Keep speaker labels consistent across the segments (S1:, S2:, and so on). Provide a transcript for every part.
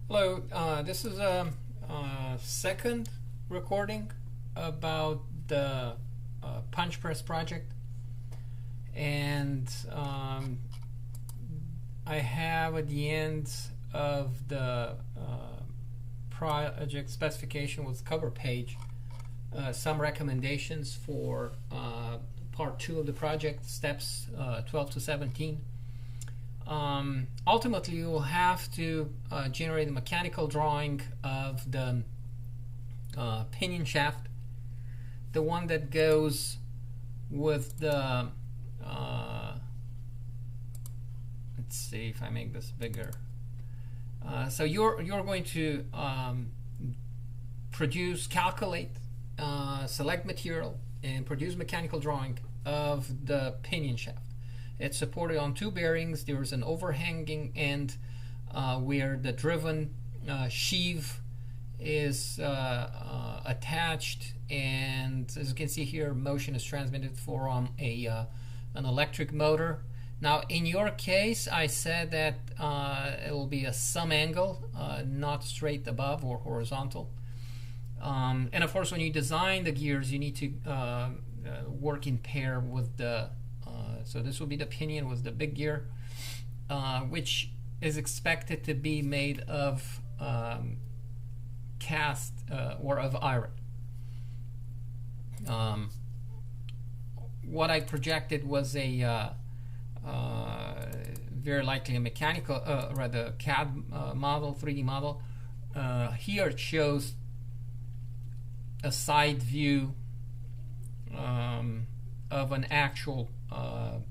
S1: Hello, this is a second recording about the punch press project, and I have at the end of the project specification with cover page some recommendations for part 2 of the project, steps 12 to 17. Ultimately, you will have to generate a mechanical drawing of the pinion shaft, the one that goes with the let's see if I make this bigger. So you're going to calculate, select material, and produce mechanical drawing of the pinion shaft. It's supported on two bearings. There's an overhanging end where the driven sheave is attached, and as you can see here, motion is transmitted from an electric motor. Now, in your case, I said that it will be a some angle, not straight above or horizontal. And of course, when you design the gears, you need to work in pair with the so this will be the pinion with the big gear, which is expected to be made of cast or of iron. What I projected was a very likely a mechanical, rather CAD model, 3D model. Here it shows a side view of an actual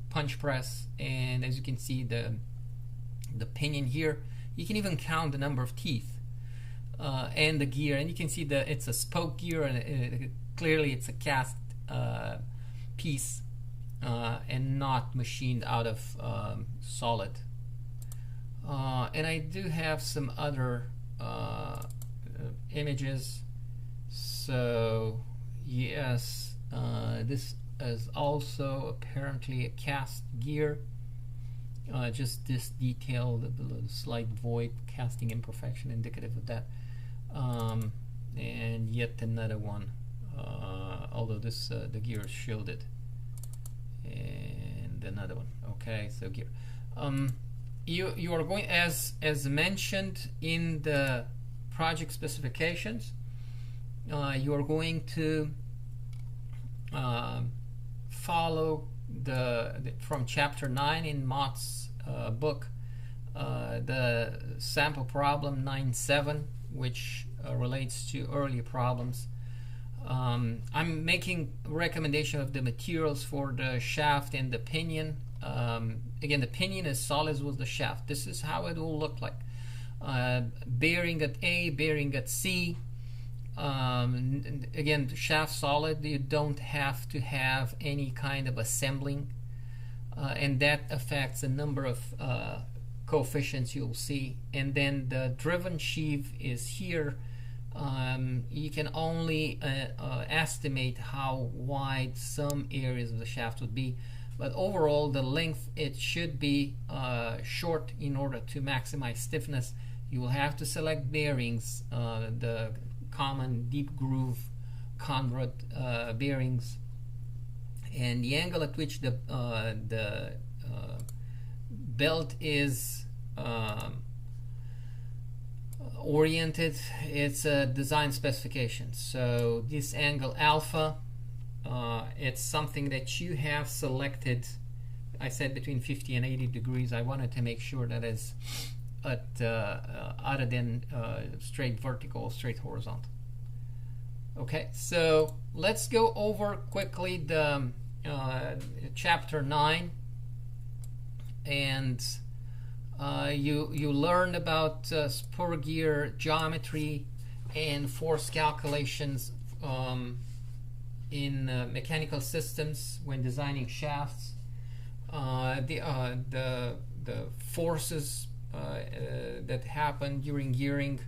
S1: punch press, and as you can see, the pinion here, you can even count the number of teeth and the gear, and you can see that it's a spoke gear, and clearly it's a cast piece and not machined out of solid. And I do have some other images. So yes, this is also apparently a cast gear. Just this detail, the slight void, casting imperfection, indicative of that. And yet another one, although this the gear is shielded. And another one. Okay, so gear. You are going, as mentioned in the project specifications, you are going to follow from chapter 9 in Mott's book, the sample problem 9.7, which relates to earlier problems. I'm making recommendation of the materials for the shaft and the pinion. Again, the pinion is solid with the shaft. This is how it will look like. Bearing at A, bearing at C. Again, the shaft solid, you don't have to have any kind of assembling, and that affects a number of coefficients you'll see. And then the driven sheave is here. You can only estimate how wide some areas of the shaft would be, but overall the length, it should be short in order to maximize stiffness. You will have to select bearings, the common deep groove Conrad bearings, and the angle at which the belt is oriented, it's a design specification. So this angle alpha, it's something that you have selected. I said between 50 and 80 degrees. I wanted to make sure that is at other than straight vertical, straight horizontal. Okay, so let's go over quickly the chapter 9, and you learned about spur gear geometry and force calculations in mechanical systems when designing shafts. The forces that happen during gearing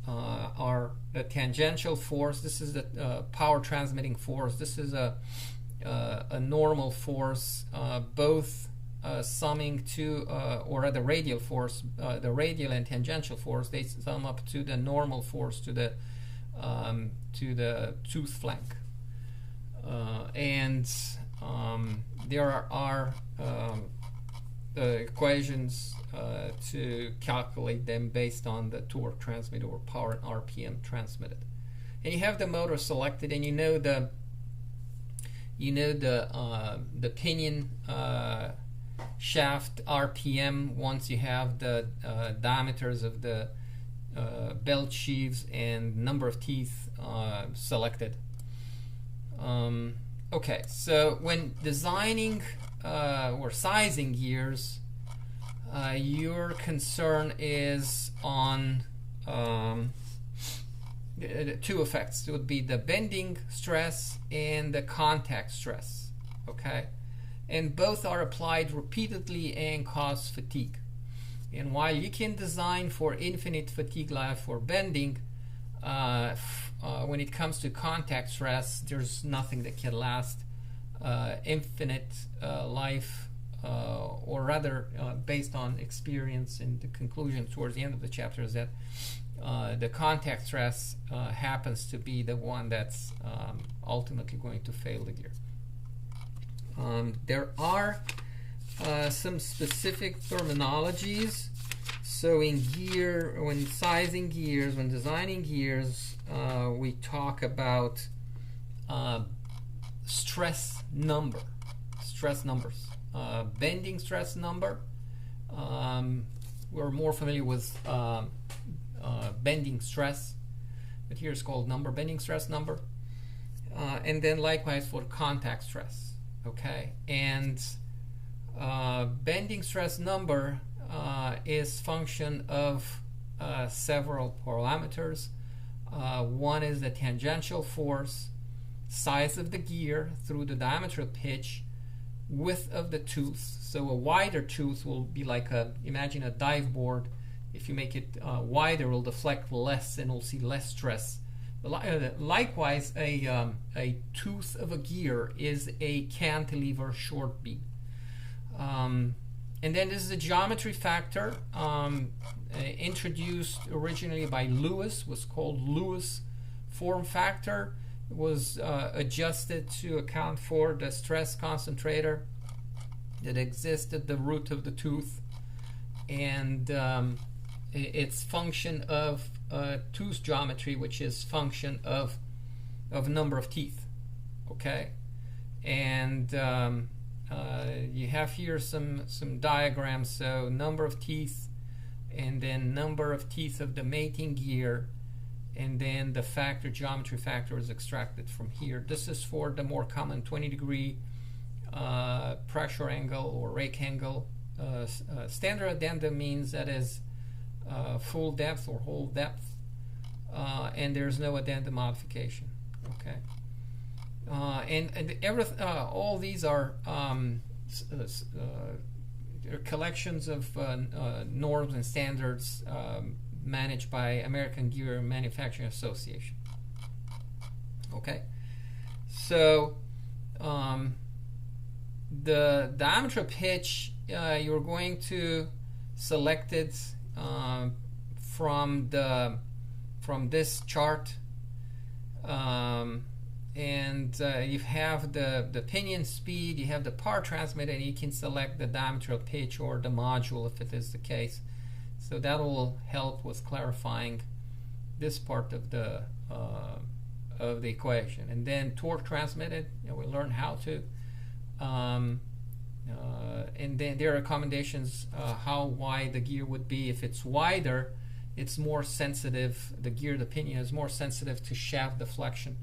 S1: are the tangential force. This is the power transmitting force. This is a normal force, both summing to, or the radial force, the radial and tangential force, they sum up to the normal force to the tooth flank. And there are equations to calculate them based on the torque transmitted or power and RPM transmitted. And you have the motor selected, and you know the pinion shaft RPM once you have the diameters of the belt sheaves and number of teeth selected. Okay, so when designing or sizing gears, your concern is on two effects. It would be the bending stress and the contact stress. Okay, and both are applied repeatedly and cause fatigue. And while you can design for infinite fatigue life for bending, when it comes to contact stress, there's nothing that can last infinite life, or rather, based on experience. And the conclusion towards the end of the chapter is that the contact stress happens to be the one that's ultimately going to fail the gear. There are some specific terminologies. So in gear, when sizing gears, when designing gears, we talk about stress numbers, bending stress number. We're more familiar with bending stress, but here it's called bending stress number. And then likewise for contact stress. Okay, and bending stress number is function of several parameters. One is the tangential force, size of the gear through the diameter of pitch, width of the tooth. So a wider tooth will be like imagine a dive board. If you make it wider, it will deflect less and we'll see less stress. Likewise, a tooth of a gear is a cantilever short beam. And then this is a geometry factor introduced originally by Lewis, was called Lewis form factor. It was adjusted to account for the stress concentrator that exists at the root of the tooth, and its function of tooth geometry, which is function of number of teeth. Okay, and you have here some diagrams. So number of teeth, and then number of teeth of the mating gear, and then the factor, geometry factor, is extracted from here. This is for the more common 20-degree pressure angle or rake angle. Standard addendum means that is full depth or whole depth, and there's no addendum modification. Okay, and all these are collections of norms and standards managed by American Gear Manufacturing Association. Okay, so the diameter pitch, you're going to select it from this chart, and you have the pinion speed, you have the power transmitted, and you can select the diameter of pitch or the module if it is the case. So that will help with clarifying this part of the equation. And then torque transmitted, we learn how to. And then there are recommendations how wide the gear would be. If it's wider, it's more sensitive. The pinion is more sensitive to shaft deflection.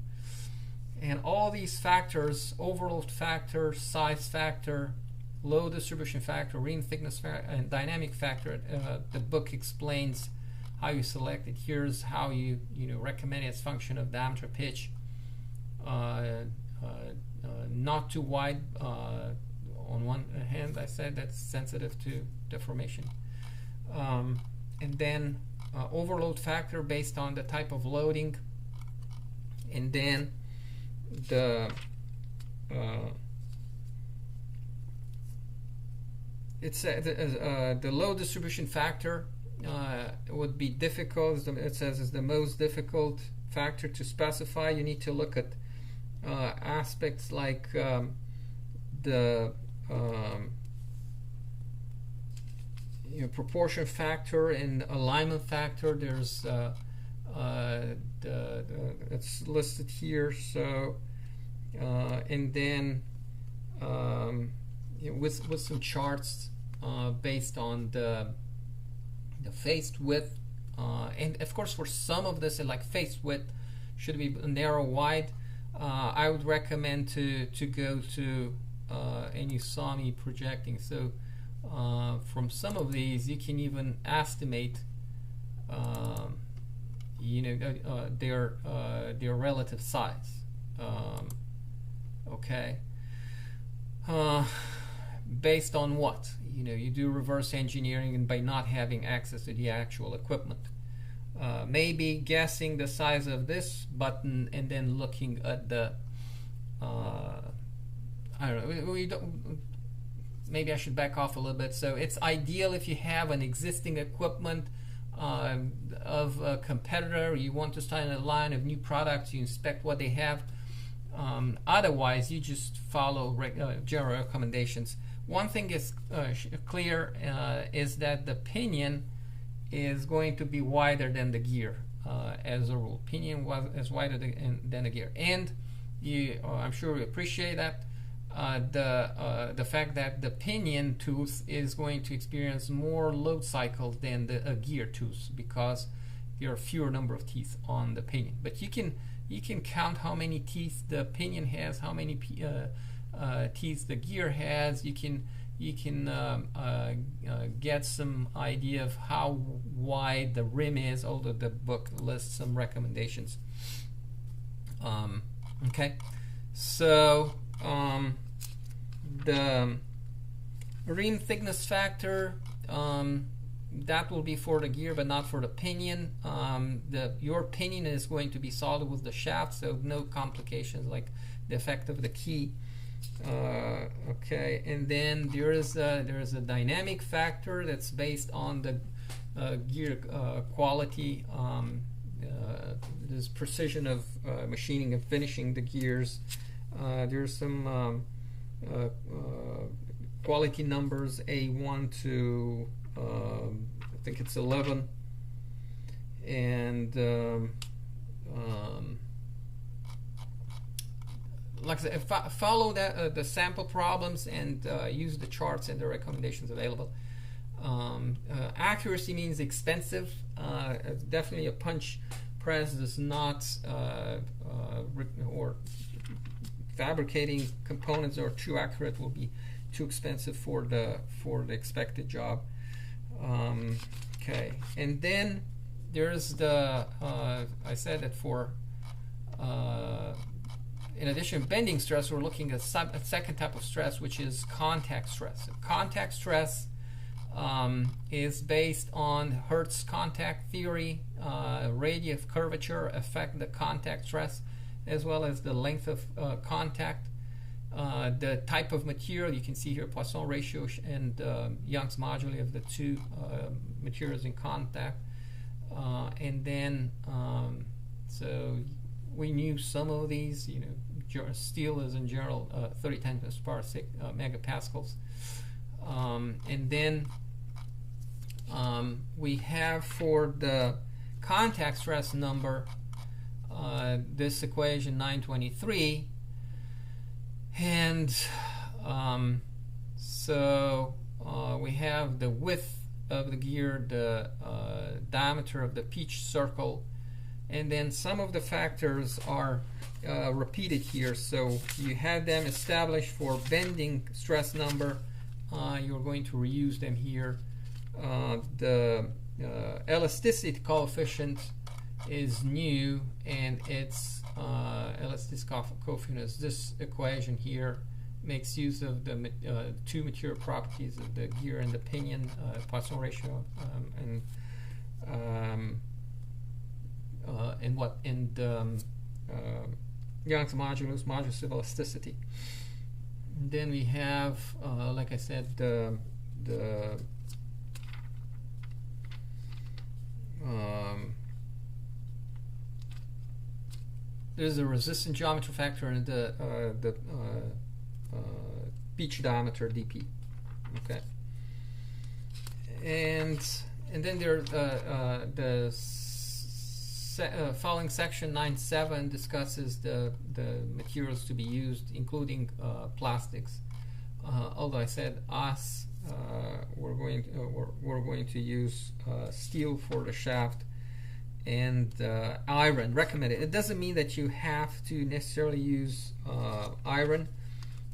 S1: And all these factors, overload factor, size factor, load distribution factor, ring thickness factor, and dynamic factor, the book explains how you select it. Here's how you recommend its function of diameter pitch. Not too wide. On one hand, I said that's sensitive to deformation. And then overload factor based on the type of loading. And then it's the load distribution factor would be difficult. It says is the most difficult factor to specify. You need to look at aspects like the proportion factor and alignment factor. There's it's listed here. So and then with some charts based on the face width, and of course for some of this, like face width should be narrow wide. I would recommend to go to and you saw me projecting. So from some of these, you can even estimate, their relative size. Okay. Based on what? You do reverse engineering, and by not having access to the actual equipment. Maybe guessing the size of this button and then looking at the I don't know, we don't, maybe I should back off a little bit. So it's ideal if you have an existing equipment of a competitor, you want to start a line of new products, you inspect what they have. Otherwise, you just follow general recommendations. One thing is clear, is that the pinion is going to be wider than the gear as a rule. Pinion is wider than the gear, and you, I'm sure you appreciate that. The fact that the pinion tooth is going to experience more load cycles than the gear tooth, because there are fewer number of teeth on the pinion. But you can count how many teeth the pinion has, how many teeth the gear has. You can get some idea of how wide the rim is, although the book lists some recommendations. Okay, so the rim thickness factor, that will be for the gear but not for the pinion. Your pinion is going to be solid with the shaft, so no complications like the effect of the key. Okay, and then there is a dynamic factor that's based on the gear quality. There's precision of machining and finishing the gears. There's some quality numbers, A1 to I think it's 11, and like I said, follow the sample problems and use the charts and the recommendations available. Accuracy means expensive. Definitely a punch press does not, or fabricating components that are too accurate will be too expensive for the expected job. Okay, and then there's the I said that for in addition to bending stress, we're looking at a second type of stress, which is contact stress. Contact stress is based on Hertz contact theory. Radius of curvature affect the contact stress, as well as the length of contact. The type of material, you can see here Poisson ratio and Young's moduli of the two materials in contact. And then, so we knew some of these, steel is in general 30 times to the power 6 megapascals. And then we have for the contact stress number this equation 923, and so we have the width of the gear, the diameter of the pitch circle, and then some of the factors are repeated here. So you have them established for bending stress number. You're going to reuse them here. The elasticity coefficient is new, and its elasticity coefficient is this equation here. Makes use of the two material properties of the gear and the pinion, Poisson ratio, and Young's modulus of elasticity. And then we have, like I said, the the there's a resistance geometry factor and the pitch diameter dp. Okay, and then there following section 9.7 discusses the materials to be used, including plastics. Although I said us, we're going to use steel for the shaft and iron recommended. It doesn't mean that you have to necessarily use iron.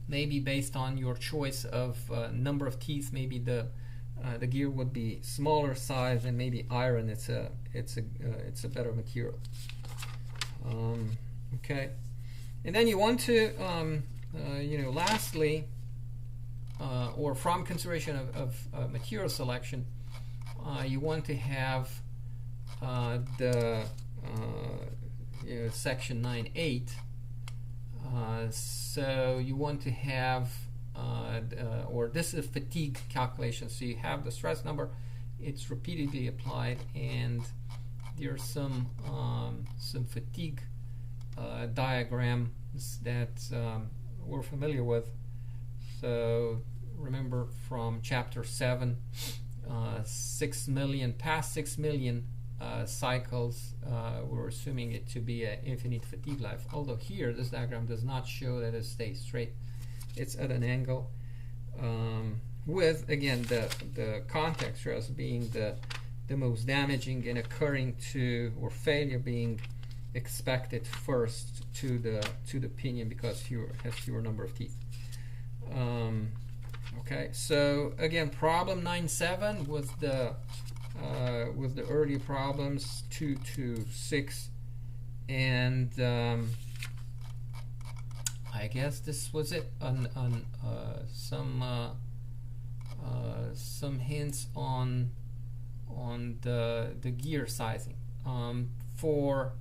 S1: Maybe based on your choice of number of teeth, maybe the gear would be smaller size, and maybe iron it's a better material. Okay, and then you want to lastly, or from consideration of material selection, you want to have the section 9.8. So you want to have or this is a fatigue calculation. So you have the stress number, it's repeatedly applied, and there's some fatigue diagrams that we're familiar with. So remember from chapter 7, 6 million cycles, we're assuming it to be an infinite fatigue life. Although here this diagram does not show that it stays straight. It's at an angle, with again the contact stress being the most damaging and occurring to, or failure being expected first to the pinion because has fewer number of teeth. Okay, so again, problem 9.7 was the earlier problems 2 to 6, and I guess this was it on some hints on the gear sizing. For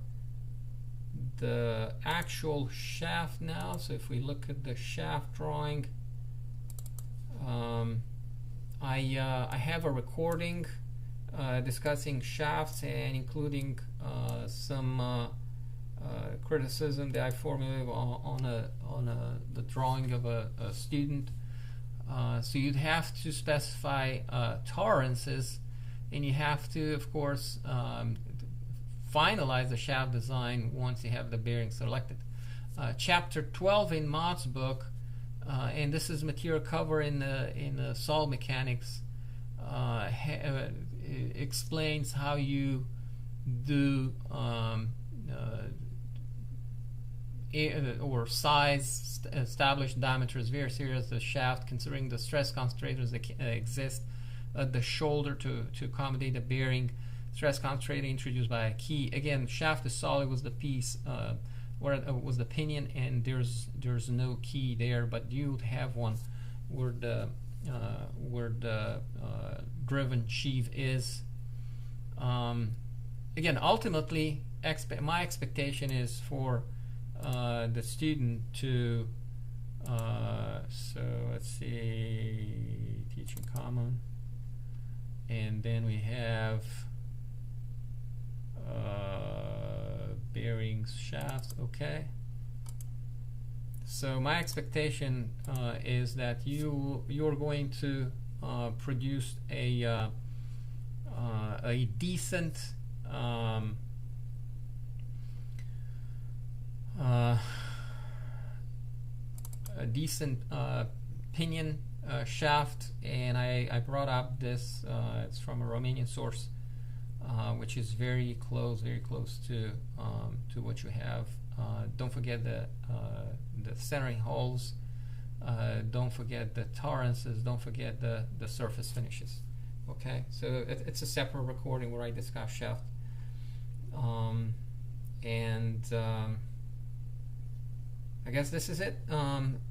S1: the actual shaft now, so if we look at the shaft drawing, I have a recording discussing shafts and including some criticism that I formulated on the drawing of a student. So you'd have to specify tolerances, and you have to, of course, finalize the shaft design once you have the bearing selected. Chapter 12 in Mott's book, and this is material cover in the solid mechanics, explains how you do or size established diameters very serious the shaft, considering the stress concentrators that exist at the shoulder to accommodate the bearing. Stress concentrator introduced by a key. Again, shaft is solid was the piece where was the pinion, and there's no key there, but you would have one where the driven sheave is. Again, ultimately, my expectation is for the student to so let's see, teaching common, and then we have bearings, shafts. Okay, so my expectation is that you're going to produce a decent pinion shaft, and I brought up this. It's from a Romanian source, which is very close to what you have. Don't forget the centering holes. Don't forget the tolerances. Don't forget the surface finishes. Okay, so it's a separate recording where I discuss shaft. I guess this is it.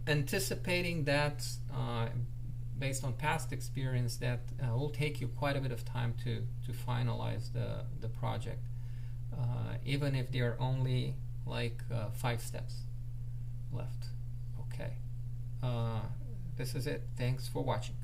S1: Anticipating that, based on past experience, that will take you quite a bit of time to finalize the project, even if there are only like 5 steps left. Okay, this is it. Thanks for watching.